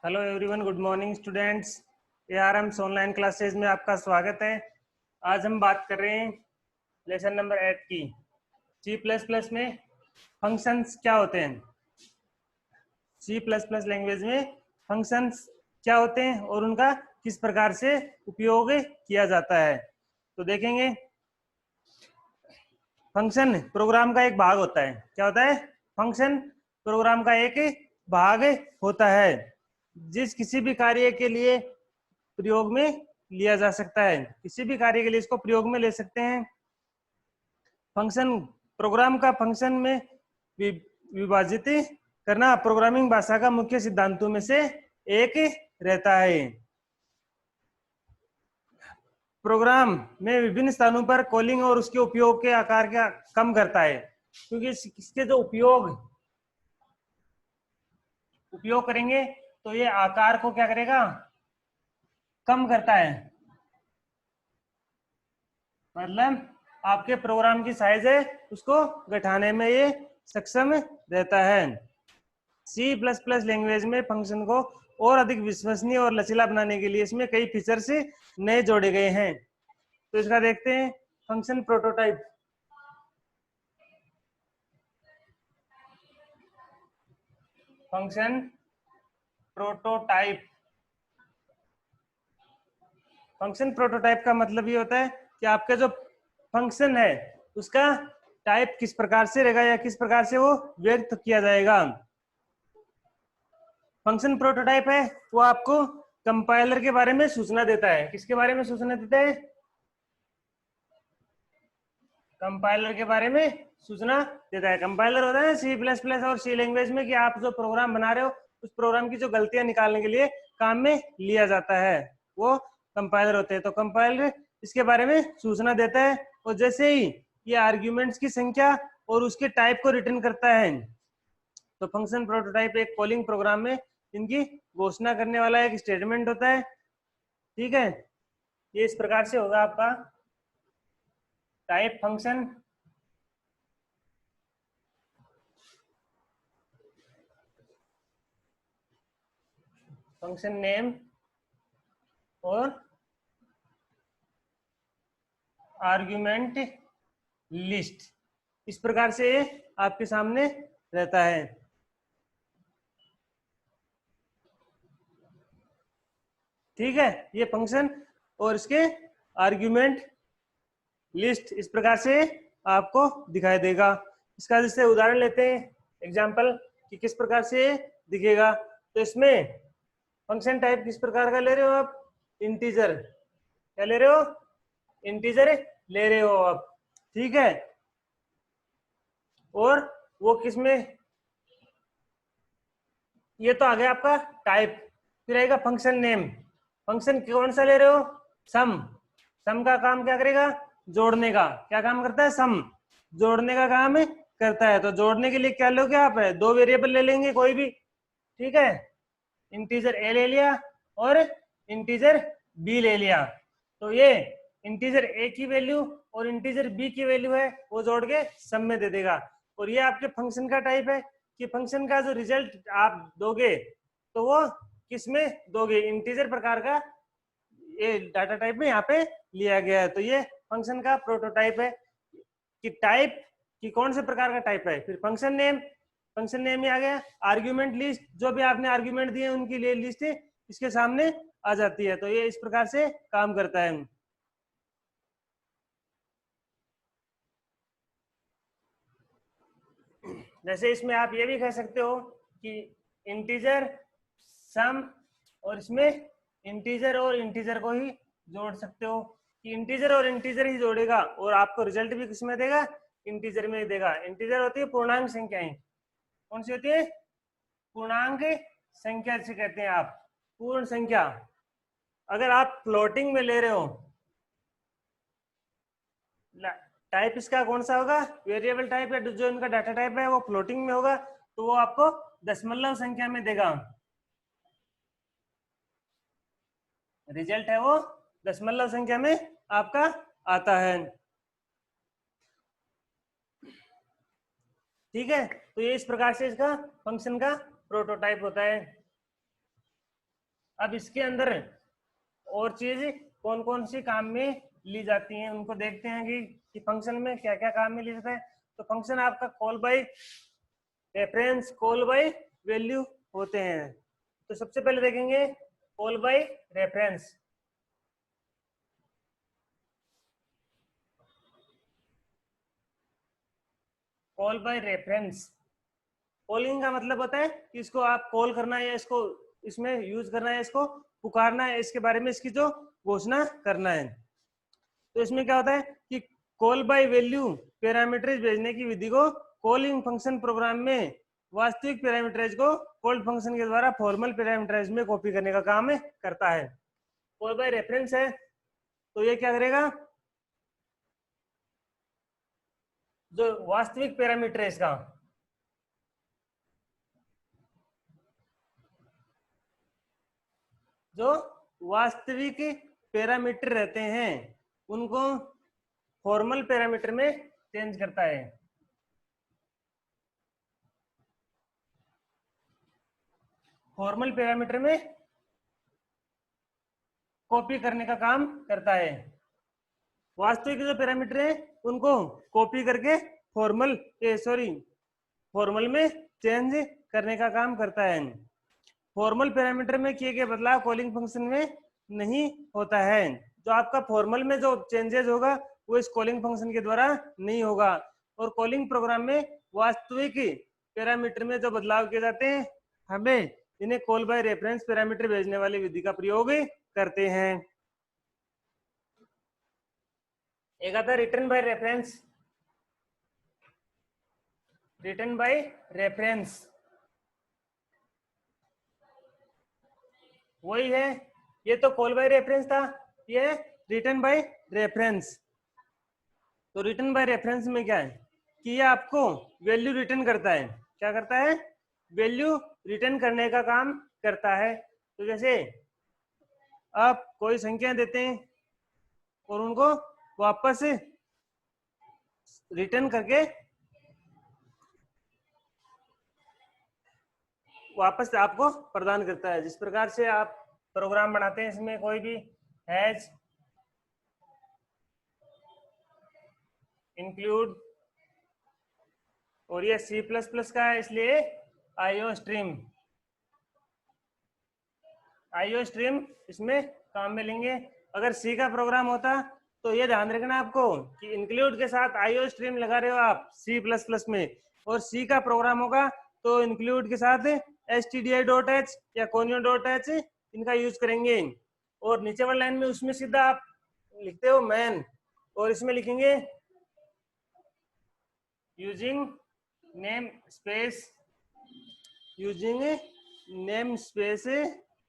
Hello everyone, good morning students. ARMS online classes में आपका स्वागत है। आज हम बात कर रहे हैं लेसन नंबर 8 की। सी प्लस प्लस में फंक्शंस क्या होते हैं। सी प्लस प्लस लैंग्वेज में फंक्शंस क्या होते हैं और उनका किस प्रकार से उपयोग किया जाता है, तो देखेंगे। फंक्शन प्रोग्राम का एक भाग होता है। क्या होता है? फंक्शन प्रोग्राम का एक भाग होता है, जिस किसी भी कार्य के लिए प्रयोग में लिया जा सकता है। किसी भी कार्य के लिए इसको प्रयोग में ले सकते हैं। फंक्शन प्रोग्राम का फंक्शन में विभाजित करना प्रोग्रामिंग भाषा का मुख्य सिद्धांतों में से एक रहता है। प्रोग्राम में विभिन्न स्थानों पर कॉलिंग और उसके उपयोग के आकार का कम करता है, क्योंकि इसके जो उपयोग करेंगे तो ये आकार को क्या करेगा? कम करता है। मतलब आपके प्रोग्राम की साइज है उसको घटाने में ये सक्षम रहता है। सी प्लस प्लस लैंग्वेज में फंक्शन को और अधिक विश्वसनीय और लचीला बनाने के लिए इसमें कई फीचर्स नए जोड़े गए हैं। तो इसका देखते हैं। Function prototype. Function prototype function prototype का मतलब ये होता है कि आपका जो फंक्शन है उसका टाइप किस प्रकार से रहेगा या किस प्रकार से वो व्यक्त किया जाएगा। फंक्शन प्रोटोटाइप है वो आपको कंपाइलर के बारे में सूचना देता है। किसके बारे में सूचना देता है? कंपाइलर के बारे में सूचना देता है। कंपाइलर होता है सी प्लस प्लस और सी लैंग्वेज में कि आप जो प्रोग्राम बना रहे हो उस प्रोग्राम की जो गलतियां निकालने के लिए काम में लिया जाता है, वो कंपाइलर होते हैं। तो कंपाइलर इसके बारे में सूचना देता है, और जैसे ही ये आर्ग्यूमेंट्स की संख्या और उसके टाइप को रिटर्न करता है, तो फंक्शन प्रोटोटाइप एक कॉलिंग प्रोग्राम में इनकी घोषणा करने वाला एक स्टेटमेंट होता है। ठीक है, ये इस प्रकार से होगा आपका टाइप फंक्शन। फंक्शन नेम और आर्ग्यूमेंट लिस्ट, इस प्रकार से आपके सामने रहता है। ठीक है, ये फंक्शन और इसके आर्ग्यूमेंट लिस्ट इस प्रकार से आपको दिखाई देगा। इसका जैसे उदाहरण लेते हैं, एग्जांपल कि किस प्रकार से दिखेगा। तो इसमें फंक्शन टाइप किस प्रकार का ले रहे हो आप? इंटीजर। क्या ले रहे हो? इंटीजर ले रहे हो आप। ठीक है, और वो किस में? ये तो आ गया आपका टाइप। फिर आएगा फंक्शन नेम। फंक्शन कौन सा ले रहे हो? सम। सम का काम क्या करेगा? जोड़ने का। क्या काम करता है? सम जोड़ने का काम करता है। तो जोड़ने के लिए क्या लोगे आप? दो वेरिएबल ले लेंगे कोई भी। ठीक है, इंटीजर ए ले लिया और इंटीजर बी ले लिया। तो ये इंटीजर ए की वैल्यू और इंटीजर बी की वैल्यू है वो जोड़ के सम में दे देगा। और ये आपके फंक्शन का टाइप है कि फंक्शन का जो रिजल्ट आप दोगे तो वो किस में दोगे? इंटीजर प्रकार का ये डाटा टाइप में यहाँ पे लिया गया है। तो ये फंक्शन का प्रोटोटाइप है कि टाइप कि कौन से प्रकार का टाइप है। फिर फंक्शन नेम। फंक्शन नेम में आ गया आर्ग्यूमेंट लिस्ट, जो भी आपने आर्ग्यूमेंट दिए उनकी लिस्ट इसके सामने आ जाती है। तो ये इस प्रकार से काम करता है। जैसे इसमें आप ये भी कह सकते हो कि इंटीजर सम, और इसमें इंटीजर और इंटीजर को ही जोड़ सकते हो कि इंटीजर और इंटीजर ही जोड़ेगा और आपको रिजल्ट भी किसमें देगा? इंटीजर में देगा। इंटीजर होती है पूर्णांक संख्याएं। कौन सी होती है? पूर्णांक संख्या से कहते हैं आप, पूर्ण संख्या। अगर आप फ्लोटिंग में ले रहे हो, टाइप इसका कौन सा होगा? वेरिएबल टाइप, या जो इनका डाटा टाइप है वो फ्लोटिंग में होगा, तो वो आपको दशमलव संख्या में देगा। रिजल्ट है वो दशमलव संख्या में आपका आता है। ठीक है, तो ये इस प्रकार से इसका फंक्शन का प्रोटोटाइप होता है। अब इसके अंदर और चीज कौन कौन सी काम में ली जाती हैं उनको देखते हैं कि फंक्शन में क्या क्या काम में लिया जाता है। तो फंक्शन आपका call by reference, call by value होते हैं। तो सबसे पहले देखेंगे call by reference. Call by reference, calling का मतलब होता है कि इसको आप कॉल करना है या इसको इसमें यूज करना है, इसको पुकारना है, इसके बारे में इसकी जो घोषणा करना है। तो इसमें क्या होता है कि कॉल बाय वैल्यू पैरामीटर्स भेजने की विधि को कॉलिंग फंक्शन प्रोग्राम में वास्तविक पैरामीटर्स को कॉल्ड फंक्शन के द्वारा फॉर्मल पैरामीटर्स में कॉपी करने का काम करता है। कॉल बाय रेफरेंस है तो ये क्या करेगा, जो वास्तविक पैरामीटर है इसका, जो वास्तविक पैरामीटर रहते हैं उनको फॉर्मल पैरामीटर में चेंज करता है। फॉर्मल पैरामीटर में कॉपी करने का काम करता है। वास्तविक जो पैरामीटर है उनको कॉपी करके फॉर्मल में चेंज करने का काम करता है। फॉर्मल पैरामीटर में किए गए बदलाव कॉलिंग फंक्शन में नहीं होता है। जो आपका फॉर्मल में जो चेंजेस होगा वो इस कॉलिंग फंक्शन के द्वारा नहीं होगा। और कॉलिंग प्रोग्राम में वास्तविक पैरामीटर में जो बदलाव किए जाते हैं हमें इन्हें कॉल बाय रेफरेंस पैरामीटर भेजने वाली विधि का प्रयोग करते हैं। एक आता return by reference. Return by reference वही है, ये तो कॉल बाय रेफरेंस था, ये रिटर्न बाय रेफरेंस। तो रिटर्न बाय रेफरेंस में क्या है कि ये आपको वैल्यू रिटर्न करता है। क्या करता है, वैल्यू रिटर्न करने का काम करता है। तो जैसे आप कोई संख्या देते हैं और उनको वापस रिटर्न करके वापस आपको प्रदान करता है। जिस प्रकार से आप प्रोग्राम बनाते हैं इसमें कोई भी हैज इंक्लूड, और ये C++ का है इसलिए आईओ स्ट्रीम इसमें काम में लेंगे। अगर C का प्रोग्राम होता तो ये ध्यान रखना आपको कि इंक्लूड के साथ आईओ स्ट्रीम लगा रहे हो आप C++ में, और C का प्रोग्राम होगा तो इंक्लूड के साथ stdi.h या conio.h इनका यूज करेंगे। और नीचे वाली लाइन में उसमें सीधा आप लिखते हो मैन, और इसमें लिखेंगे यूजिंग नेम स्पेस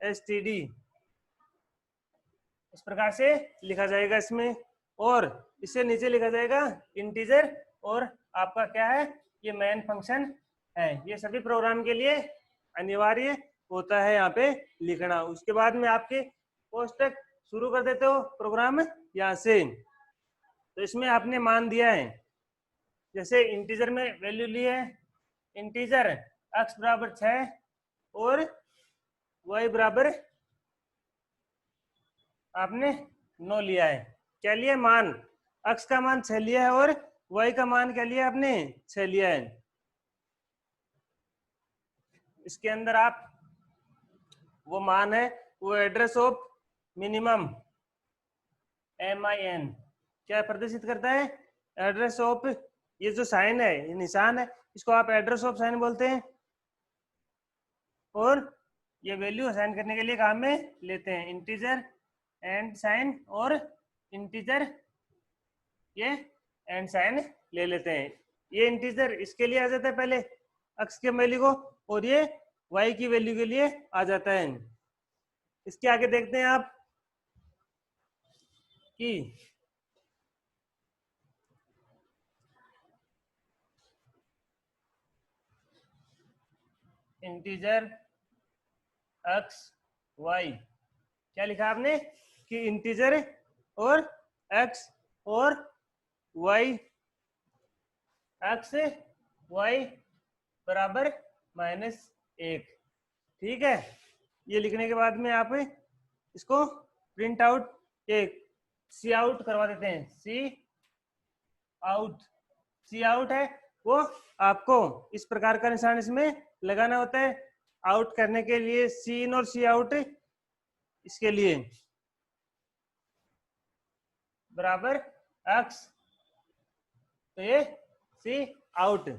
std, इस प्रकार से लिखा जाएगा इसमें। और इससे नीचे लिखा जाएगा इंटीजर, और आपका क्या है, ये मेन फंक्शन है। ये सभी प्रोग्राम के लिए अनिवार्य होता है यहाँ पे लिखना। उसके बाद में आपके कोष्टक शुरू कर देते हो प्रोग्राम यहाँ से। तो इसमें आपने मान दिया है, जैसे इंटीजर में वैल्यू ली है, इंटीजर x बराबर 6 और y बराबर आपने 9 लिया है। क्या लिया, मान x का मान 6 लिया है और y का मान क्या लिया आपने, 6 लिया है। इसके अंदर आप वो मान है, वो एड्रेस ऑफ मिनिमम MIN क्या प्रदर्शित करता है, एड्रेस ऑफ, ये जो साइन है, ये निशान है, इसको आप एड्रेस ऑफ साइन बोलते हैं। और ये वैल्यू असाइन करने के लिए काम में लेते हैं इंटीजर एंड साइन, और इंटीजर ये एंड साइन ले लेते हैं। ये इंटीजर इसके लिए आ जाता है पहले x के वैल्यू को, और ये y की वैल्यू के लिए आ जाता है। इसके आगे देखते हैं आप कि इंटीजर x y, क्या लिखा आपने कि इंटीजर और x और y, x y बराबर -1, ठीक है। ये लिखने के बाद में आप इसको प्रिंट आउट, ये सी आउट करवा देते हैं। आउट सी आउट है वो आपको इस प्रकार का निशान इसमें लगाना होता है। आउट करने के लिए सी इन और सी आउट इसके लिए बराबर एक्स, तो ये सी आउट।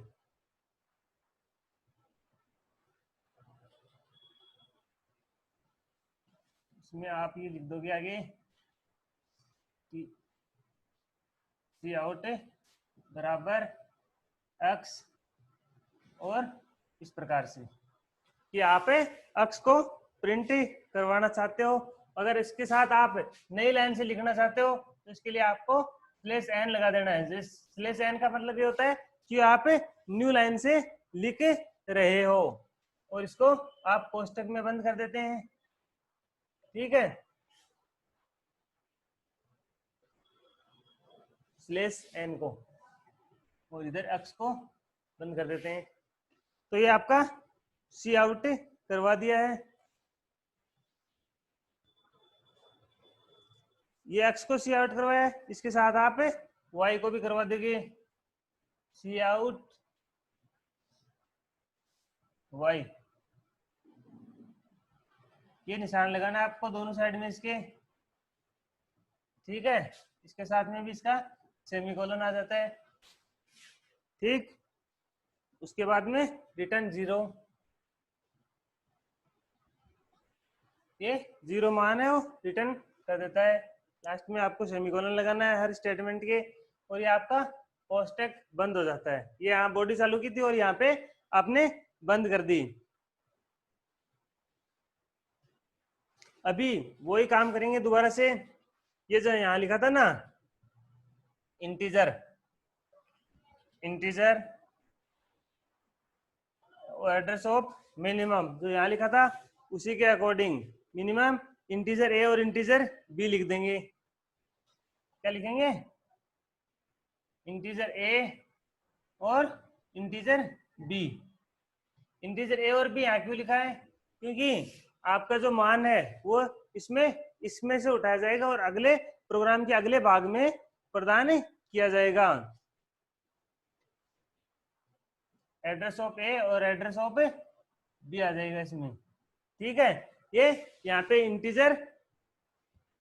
इसमें आप ये लिख दोगे आगे सी आउट बराबर एक्स, और इस प्रकार से कि आप अक्स को प्रिंट करवाना चाहते हो। अगर इसके साथ आप नई लाइन से लिखना चाहते हो तो इसके लिए आपको स्लैश एन लगा देना है। स्लैश एन का मतलब ये होता है कि आप न्यू लाइन से लिख रहे हो, और इसको आप कोष्टक में बंद कर देते हैं। ठीक है, स्लैश एन को, और इधर एक्स को बंद कर देते हैं। तो ये आपका सी आउट करवा दिया है। ये एक्स को सी आउट करवाया है, इसके साथ आप वाई को भी करवा देंगे सी आउट वाई। ये निशान लगाना है आपको दोनों साइड में इसके। ठीक है, इसके साथ में भी इसका सेमीकोलन आ जाता है। ठीक, उसके बाद में रिटर्न 0, ये 0 मान है वो रिटर्न कर देता है। लास्ट में आपको सेमीकोलन लगाना है हर स्टेटमेंट के, और ये आपका कोष्टक बंद हो जाता है। ये यहाँ बॉडी चालू की थी और यहाँ पे आपने बंद कर दी। अभी वही काम करेंगे दोबारा से। ये जो यहाँ लिखा था ना इंटीजर एड्रेस ऑफ मिनिमम, जो यहाँ लिखा था उसी के अकॉर्डिंग मिनिमम इंटीजर ए और इंटीजर बी लिख देंगे। क्या लिखेंगे? इंटीजर ए और इंटीजर बी। इंटीजर ए और बी यहाँ क्यों लिखा है? क्योंकि आपका जो मान है वो इसमें से उठाया जाएगा और अगले प्रोग्राम के अगले भाग में प्रदान किया जाएगा। एड्रेस ऑफ ए और एड्रेस ऑफ बी आ जाएगा इसमें। ठीक है, ये यहाँ पे इंटीजर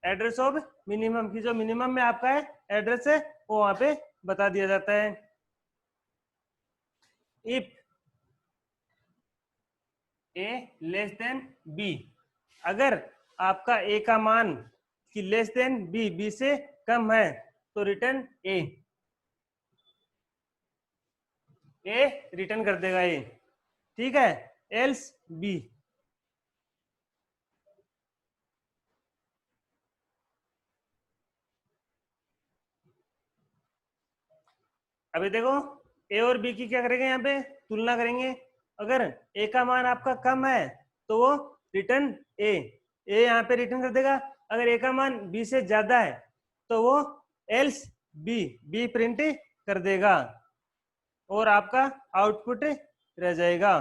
एड्रेस ऑफ मिनिमम की जो मिनिमम में आपका है एड्रेस है वो वहां पे बता दिया जाता है। If A less than B, अगर आपका ए का मान कि लेस देन बी, बी से कम है तो रिटर्न ए रिटर्न कर देगा ए। ठीक है, एल्स बी। अभी देखो ए और बी की क्या करेंगे, यहाँ पे तुलना करेंगे। अगर ए का मान आपका कम है तो वो रिटर्न ए यहाँ पे रिटर्न कर देगा। अगर ए का मान बी से ज्यादा है तो वो एल्स बी प्रिंट कर देगा और आपका आउटपुट रह जाएगा।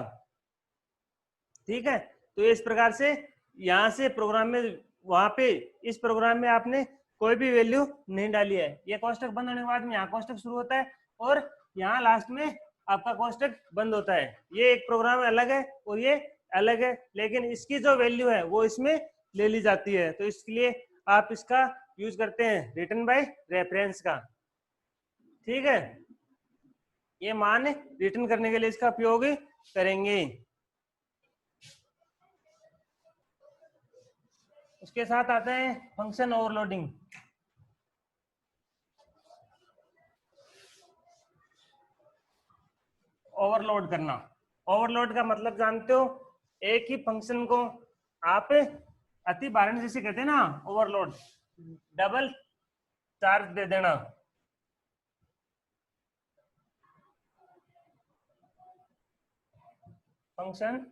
ठीक है, तो इस प्रकार से यहाँ से प्रोग्राम में वहां पे इस प्रोग्राम में आपने कोई भी वैल्यू नहीं डाली है। ये कोष्टक बंद होने के बाद में यहाँ कोष्टक शुरू होता है और यहाँ लास्ट में आपका कोष्टक बंद होता है। ये एक प्रोग्राम अलग है और ये अलग है, लेकिन इसकी जो वैल्यू है वो इसमें ले ली जाती है। तो इसके लिए आप इसका यूज करते हैं रिटर्न बाय रेफरेंस का। ठीक है, ये मान रिटर्न करने के लिए इसका उपयोग करेंगे। उसके साथ आता है फंक्शन ओवरलोडिंग। ओवरलोड करना, ओवरलोड का मतलब जानते हो? एक ही फंक्शन को आप अति बारने जैसे कहते हैं ना, ओवरलोड, डबल चार्ज दे देना। Function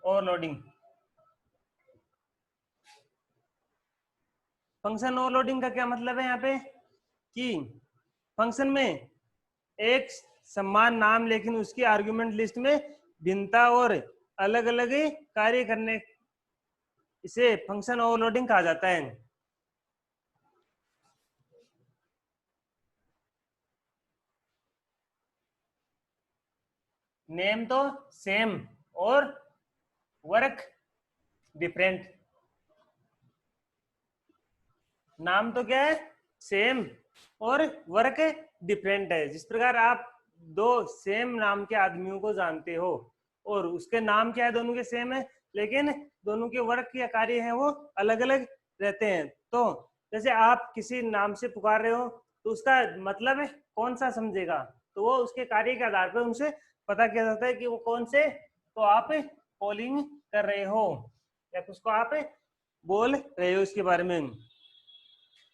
overloading. फंक्शन ओवरलोडिंग का क्या मतलब है यहाँ पे कि फंक्शन में एक समान नाम लेकिन उसकी आर्गुमेंट लिस्ट में भिन्नता और अलग अलग कार्य करने, इसे फंक्शन ओवरलोडिंग कहा जाता है। नेम तो सेम और वर्क डिफरेंट। नाम तो क्या है, सेम और वर्क डिफरेंट है। जिस प्रकार आप दो सेम नाम के आदमियों को जानते हो और उसके नाम क्या है, दोनों के सेम है, लेकिन दोनों के वर्क या कार्य हैं वो अलग अलग रहते हैं। तो जैसे आप किसी नाम से पुकार रहे हो तो उसका मतलब है कौन सा समझेगा, तो वो उसके कार्य के आधार पर उनसे पता किया जाता है कि वो कौन से तो आप कॉलिंग कर रहे हो या उसको आप बोल रहे हो इसके बारे में।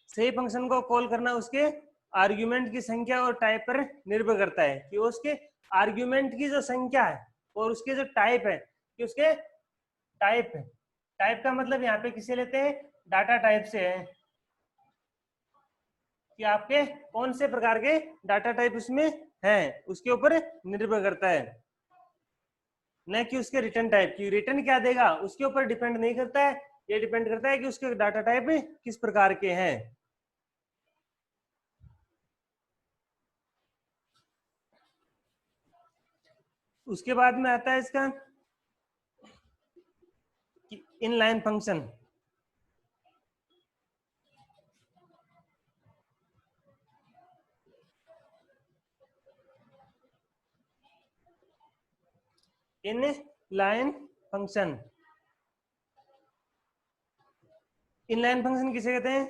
सही फंक्शन को कॉल करना उसके आर्ग्यूमेंट की संख्या और टाइप पर निर्भर करता है, कि उसके आर्ग्यूमेंट की जो संख्या है और उसके जो टाइप है, कि उसके टाइप है। टाइप का मतलब यहाँ पे किसे लेते हैं, डाटा टाइप से है, कि आपके कौन से प्रकार के डाटा टाइप उसमें है उसके ऊपर निर्भर करता है, न कि उसके रिटर्न टाइप की। रिटर्न क्या देगा उसके ऊपर डिपेंड नहीं करता है, ये डिपेंड करता है कि उसके डाटा टाइप किस प्रकार के हैं। उसके बाद में आता है इसका inline function. In line function, inline function किसे कहते हैं,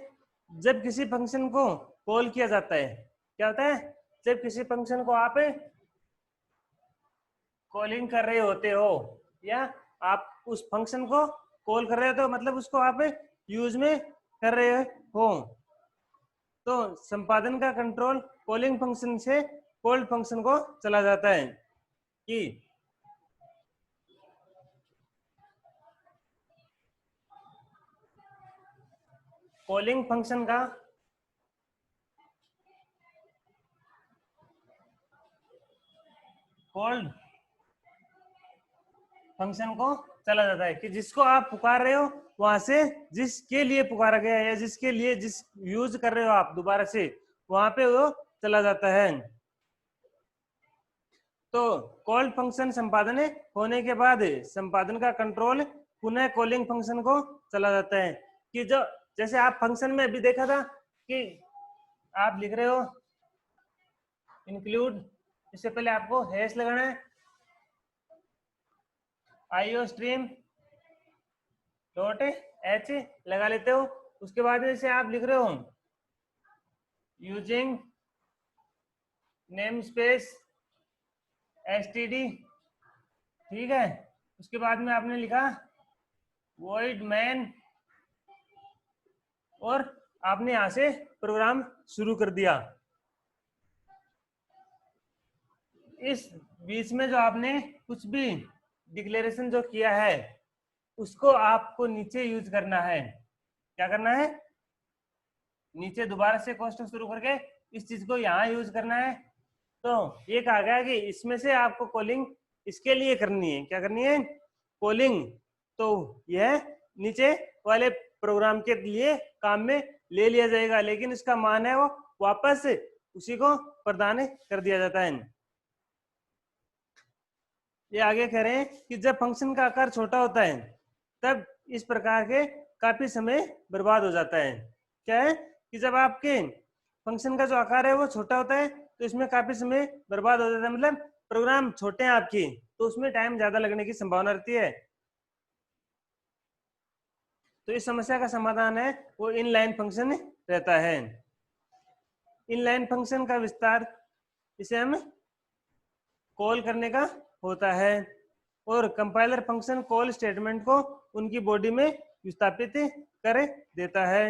जब किसी फंक्शन को कॉल किया जाता है, क्या होता है, जब किसी फंक्शन को आप कॉलिंग कर रहे होते हो या आप उस फंक्शन को कॉल कर रहे हो, तो मतलब उसको आप यूज में कर रहे हो, तो संपादन का कंट्रोल कॉलिंग फंक्शन से कॉल्ड फंक्शन को चला जाता है। कि कॉलिंग फंक्शन का कॉल्ड फंक्शन को चला जाता है, कि जिसको आप पुकार रहे हो वहां से जिसके लिए पुकारा गया है या जिसके लिए जिस यूज कर रहे हो आप दोबारा से, वहां पे वो चला जाता है। तो कॉल फंक्शन संपादन होने के बाद संपादन का कंट्रोल पुनः कॉलिंग फंक्शन को चला जाता है। कि जो जैसे आप फंक्शन में अभी देखा था कि आप लिख रहे हो इंक्लूड, इससे पहले आपको हैश लगाना है, आईओ स्ट्रीम डॉट एच लगा लेते हो। उसके बाद जैसे आप लिख रहे हो यूजिंग नेम स्पेस एसटीडी, ठीक है, उसके बाद में आपने लिखा वॉइड मैन और आपने यहां से प्रोग्राम शुरू कर दिया। इस बीच में जो आपने कुछ भी डिक्लेरेशन जो किया है उसको आपको नीचे यूज करना है। क्या करना है, नीचे दोबारा से कोष्टक शुरू करके इस चीज को यहाँ यूज करना है। तो ये कहा गया कि इसमें से आपको कॉलिंग इसके लिए करनी है, क्या करनी है, कॉलिंग। तो यह नीचे वाले प्रोग्राम के लिए काम में ले लिया जाएगा, लेकिन इसका मान है वो वापस उसी को प्रदान कर दिया जाता है। ये आगे कह रहे हैं कि जब फंक्शन का आकार छोटा होता है तब इस प्रकार के काफी समय बर्बाद हो जाता है। क्या है कि जब आपके फंक्शन का जो आकार है वो छोटा होता है तो इसमें काफी समय बर्बाद हो जाता है, मतलब प्रोग्राम छोटे हैं आपकी तो उसमें टाइम ज्यादा लगने की संभावना रहती है। तो इस समस्या का समाधान है वो इनलाइन फंक्शन रहता है। इनलाइन फंक्शन का विस्तार इसे हम कॉल करने का होता है और कंपाइलर फंक्शन कॉल स्टेटमेंट को उनकी बॉडी में विस्थापित कर देता है।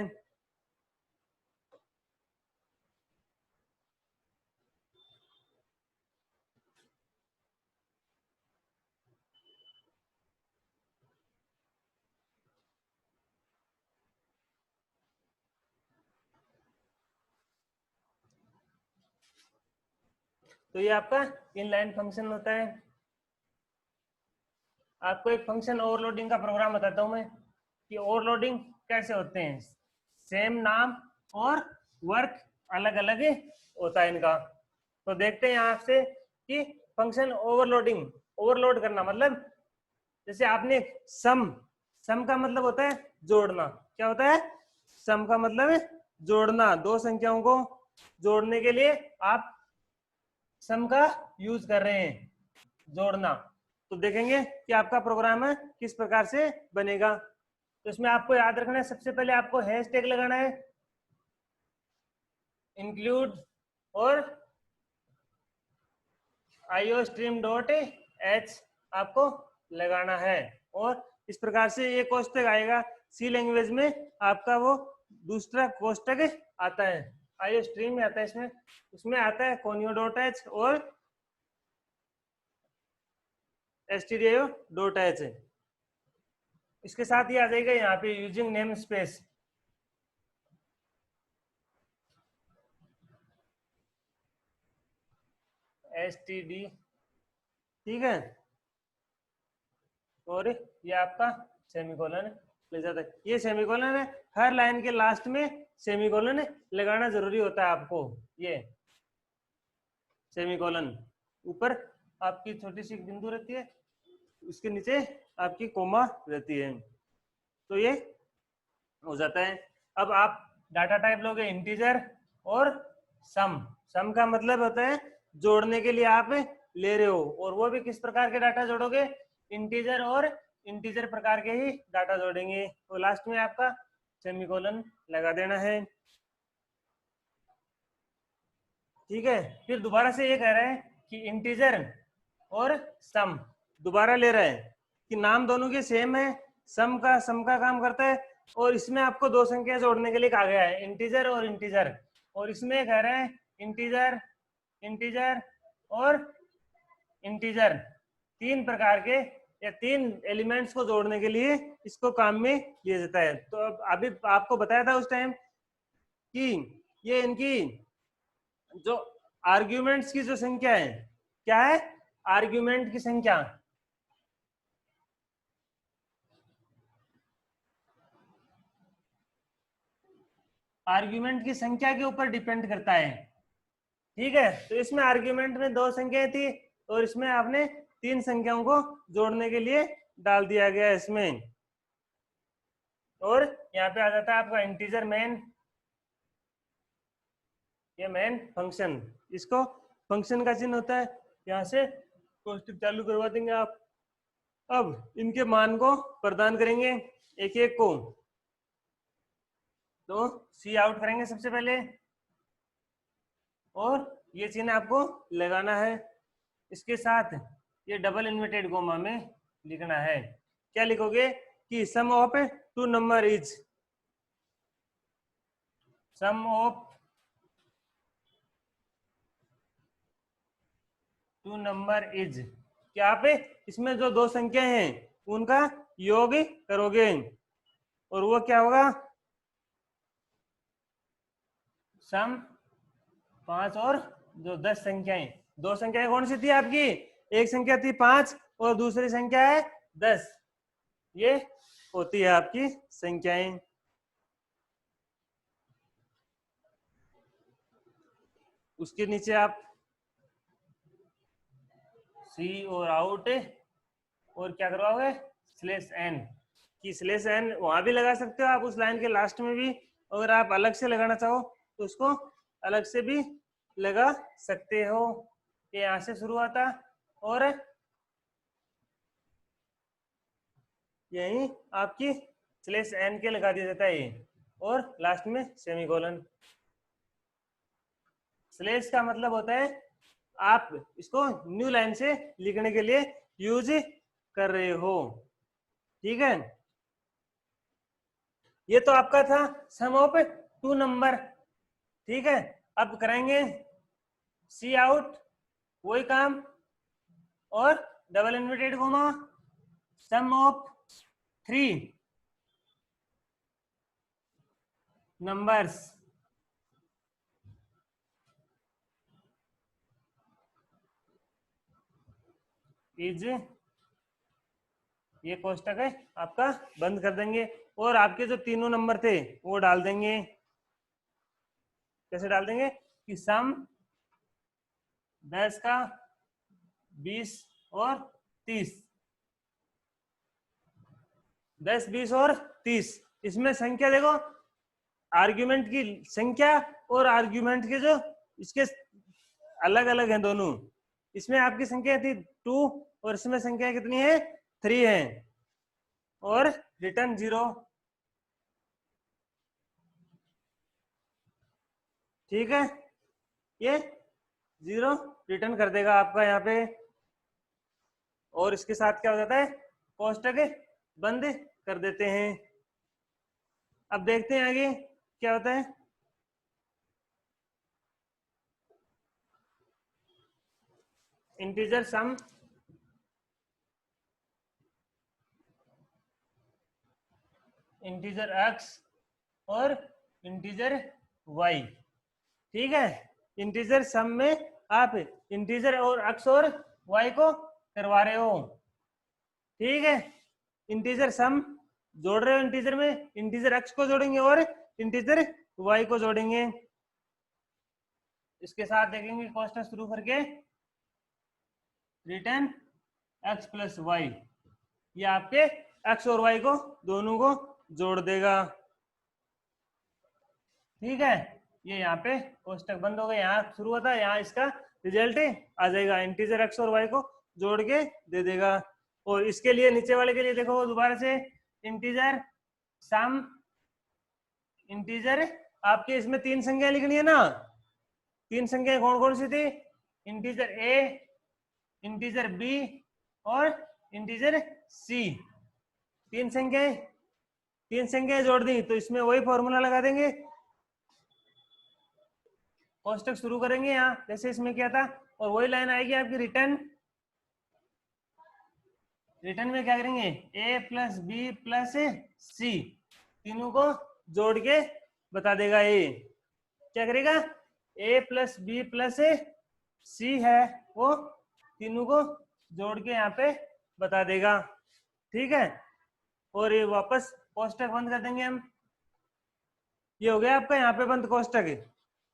तो ये आपका इनलाइन फंक्शन होता है। आपको एक फंक्शन ओवरलोडिंग का प्रोग्राम बताता हूं मैं कि ओवरलोडिंग कैसे होते हैं। सेम नाम और वर्क अलग अलग होता है इनका। तो देखते हैं यहाँ से कि फंक्शन ओवरलोडिंग, ओवरलोड करना मतलब जैसे आपने सम, सम का मतलब होता है जोड़ना। क्या होता है? सम का मतलब है जोड़ना। दो संख्याओं को जोड़ने के लिए आप सम का यूज कर रहे हैं, जोड़ना। तो देखेंगे कि आपका प्रोग्राम है किस प्रकार से बनेगा। तो इसमें आपको याद रखना है, सबसे पहले आपको हैश टैग लगाना है, इंक्लूड और iostream.h आपको लगाना है। और इस प्रकार से ये कोष्टक आएगा। सी लैंग्वेज में आपका वो दूसरा कोष्टक आता है, iostream में आता है। इसमें उसमें आता है conio.h और stdio.h। इसके साथ ही आ जाएगा यहाँ पे यूजिंग नेम स्पेस। std, ठीक है। और ये आपका सेमीकोलन ले जाता है। ये सेमीकोलन है, हर लाइन के लास्ट में सेमीकोलन लगाना जरूरी होता है आपको। ये सेमीकोलन ऊपर आपकी छोटी सी बिंदु रहती है, उसके नीचे आपकी कोमा रहती है। तो ये हो जाता है। अब आप डाटा टाइप लोगे इंटीजर और सम। सम का मतलब होता है जोड़ने के लिए आप ले रहे हो, और वो भी किस प्रकार के डाटा जोड़ोगे? इंटीजर और इंटीजर प्रकार के ही डाटा जोड़ेंगे। तो लास्ट में आपका सेमीकोलन लगा देना है, ठीक है। फिर दोबारा से ये कह रहा है कि इंटीजर और सम दोबारा ले रहा है कि नाम दोनों के सेम है, सम का काम करता है, और इसमें आपको दो संख्या जोड़ने के लिए कहा गया है, इंटीजर और इंटीजर। और इसमें कह रहे हैं इंटीजर, इंटीजर और इंटीजर, तीन प्रकार के या तीन एलिमेंट्स को जोड़ने के लिए इसको काम में लिया जाता है। तो अब अभी आपको बताया था उस टाइम कि ये इनकी जो आर्ग्यूमेंट्स की जो संख्या है, क्या है? आर्ग्यूमेंट की संख्या। आर्ग्यूमेंट की संख्या के ऊपर डिपेंड करता है, ठीक है। तो इसमें आर्ग्यूमेंट में दो संख्याएं थी और इसमें आपने तीन संख्याओं को जोड़ने के लिए डाल दिया गया है इसमें। और यहाँ पे आ जाता है आपका इंटीजर मेन, ये मेन फंक्शन। इसको फंक्शन का चिन्ह होता है, यहाँ से कोष्टक चालू करवा देंगे आप। अब इनके मान को प्रदान करेंगे एक एक को। तो सी आउट करेंगे सबसे पहले, और ये चिन्ह आपको लगाना है। इसके साथ ये डबल इन्वर्टेड कोमा में लिखना है। क्या लिखोगे? कि sum of two number is, sum of two number is, क्या आप इसमें जो दो संख्या हैं उनका योग करोगे, और वो क्या होगा? सम 5 और जो 10 संख्याएं, दो संख्याएं कौन सी थी आपकी? एक संख्या थी 5 और दूसरी संख्या है 10। ये होती है आपकी संख्याएं। उसके नीचे आप सी और आउट और क्या करवाओगे? Slash n. की स्लेश एन वहां भी लगा सकते हो आप, उस लाइन के लास्ट में भी। अगर आप अलग से लगाना चाहो तो उसको अलग से भी लगा सकते हो। ये यहाँ से शुरू आता और यही आपकी स्लेश एन के लगा दिया जाता है ये, और लास्ट में सेमीकोलन। स्लेश का मतलब होता है आप इसको न्यू लाइन से लिखने के लिए यूज कर रहे हो, ठीक है। ये तो आपका था सम ऑफ टू नंबर, ठीक है। अब करेंगे सी आउट, वही काम, और double inverted comma, sum of three numbers, is, ये कोष्टक है आपका बंद कर देंगे और आपके जो तीनों नंबर थे वो डाल देंगे। कैसे डाल देंगे कि सम 10 का 20 और 30, 10 20 और 30, इसमें संख्या देखो, आर्ग्यूमेंट की संख्या और आर्ग्यूमेंट के जो इसके अलग अलग हैं दोनों। इसमें आपकी संख्या थी 2 और इसमें संख्या कितनी है 3 है, और रिटर्न 0। ठीक है, ये 0 रिटर्न कर देगा आपका यहाँ पे। और इसके साथ क्या हो जाता है, कोष्टक बंद कर देते हैं। अब देखते हैं आगे क्या होता है। इंटीजर सम, इंटीजर x और इंटीजर y। ठीक है, इंटीजर सम में आप इंटीजर और x और y को करवा रहे हो। ठीक है, इंटीजर सम जोड़ रहे हो, इंटीजर में इंटीजर x को जोड़ेंगे और इंटीजर y को जोड़ेंगे। इसके साथ देखेंगे कोष्टक शुरू करके रिटर्न x प्लस वाई, ये आपके x और y को दोनों को जोड़ देगा। ठीक है, ये यहाँ पे कोष्टक बंद हो गया, यहाँ शुरू होता है, यहाँ इसका रिजल्ट आ जाएगा, इंटीजर x और y को जोड़ के दे देगा। और इसके लिए नीचे वाले के लिए देखो दोबारा से, इंटीजर सम, इंटीजर आपके इसमें 3 संख्या लिखनी है ना, 3 संख्याएं कौन कौन सी थी, इंटीजर a, इंटीजर b और इंटीजर c। 3 संख्याएं जोड़ दी, तो इसमें वही फॉर्मूला लगा देंगे, कोष्टक शुरू करेंगे यहाँ जैसे इसमें क्या था, और वही लाइन आएगी आपकी रिटर्न। रिटर्न में क्या करेंगे, a प्लस बी प्लस सी, तीनों को जोड़ के बता देगा। ये क्या करेगा, a प्लस बी प्लस सी है, वो तीनों को जोड़ के यहाँ पे बता देगा। ठीक है, और ये वापस कोष्टक बंद कर देंगे हम। ये हो गया आपका यहाँ पे बंद कोष्टक।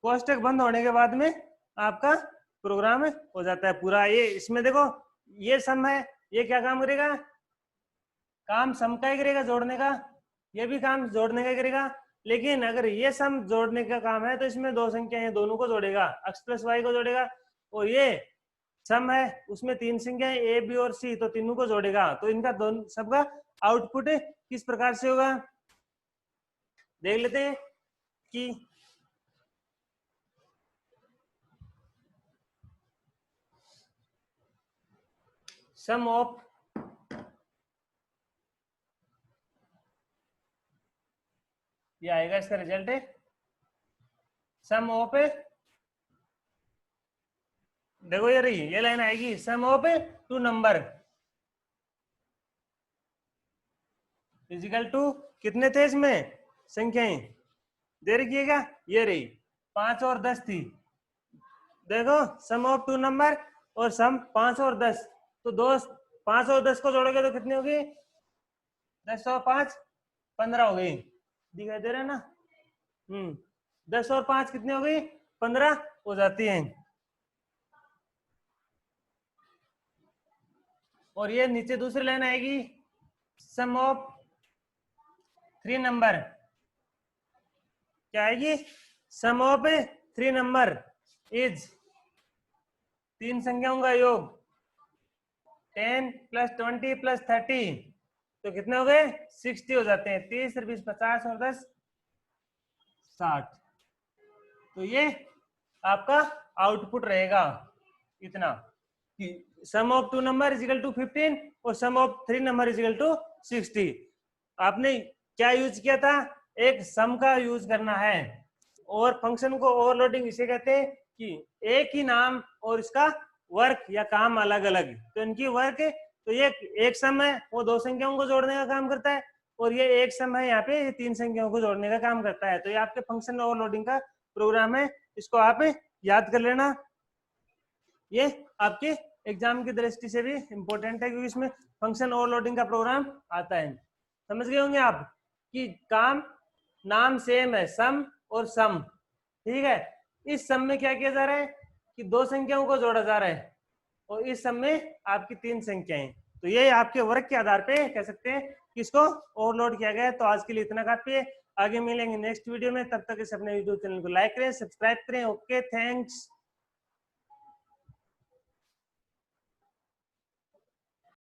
कोष्टक बंद होने के बाद में आपका प्रोग्राम हो जाता है पूरा। ये इसमें देखो, ये सम है, ये क्या काम करेगा, काम सम का ही करेगा, जोड़ने का, ये भी काम जोड़ने का करेगा। लेकिन अगर ये सम जोड़ने का काम है तो इसमें 2 संख्या है, दोनों को जोड़ेगा, x प्लस वाई को जोड़ेगा। और ये सम है, उसमें 3 संख्या है, ए बी और सी, तो तीनों को जोड़ेगा। तो इनका दोनों सबका आउटपुट किस प्रकार से होगा देख लेते हैं कि सम ऑफ ये आएगा, इसका रिजल्ट है सम ऑफ, देखो ये रही, ये लाइन आएगी, सम ऑफ 2 नंबर इजिकल टू, कितने थे इसमें संख्याएं दे रखिएगा, ये रही 5 और 10 थी। देखो सम ऑफ 2 नंबर और सम 5 और 10, तो 5 और 10 को जोड़ोगे तो कितनी होगी, 10 और 5 15 हो गई, दिखाई दे रहा है ना। 10 और 5 कितनी हो गई, 15 हो जाती है। और ये नीचे दूसरी लाइन आएगी, सम ऑफ 3 नंबर, क्या आएगी, सम ऑफ 3 नंबर इज 3 संख्याओं का योग 10 प्लस 20 प्लस 30, तो कितने हो गए 60 हो जाते हैं। 30 और 20 50 और 10 60, तो ये आपका आउटपुट रहेगा इतना कि sum of 2 number is equal to 15 और sum of 3 number is equal to 60। आपने क्या यूज किया था, एक सम का यूज करना है, और फंक्शन को ओवरलोडिंग इसे कहते हैं कि एक ही नाम और इसका वर्क या काम अलग अलग, तो इनकी वर्क, तो ये एक सम है, वो 2 संख्याओं को जोड़ने का काम करता है, और ये एक सम है, यहाँ पे 3 संख्याओं को जोड़ने का काम करता है। तो ये आपके फंक्शन ओवरलोडिंग का प्रोग्राम है, इसको आप याद कर लेना। ये आपके एग्जाम की दृष्टि से भी इंपॉर्टेंट है, क्योंकि इसमें फंक्शन ओवरलोडिंग का प्रोग्राम आता है। समझ गए होंगे आप कि काम नाम सेम है, सम और सम, ठीक है। इस सम में क्या किया जा रहा है कि दो संख्याओं को जोड़ा जा रहा है, और इस सम में आपकी तीन संख्याएं। तो ये आपके वर्क के आधार पे कह सकते हैं कि इसको ओवरलोड किया गया है। तो आज के लिए इतना काफी है, आगे मिलेंगे नेक्स्ट वीडियो में। तब तक इस अपने यूट्यूब चैनल को लाइक करें, सब्सक्राइब करें। Okay, thanks.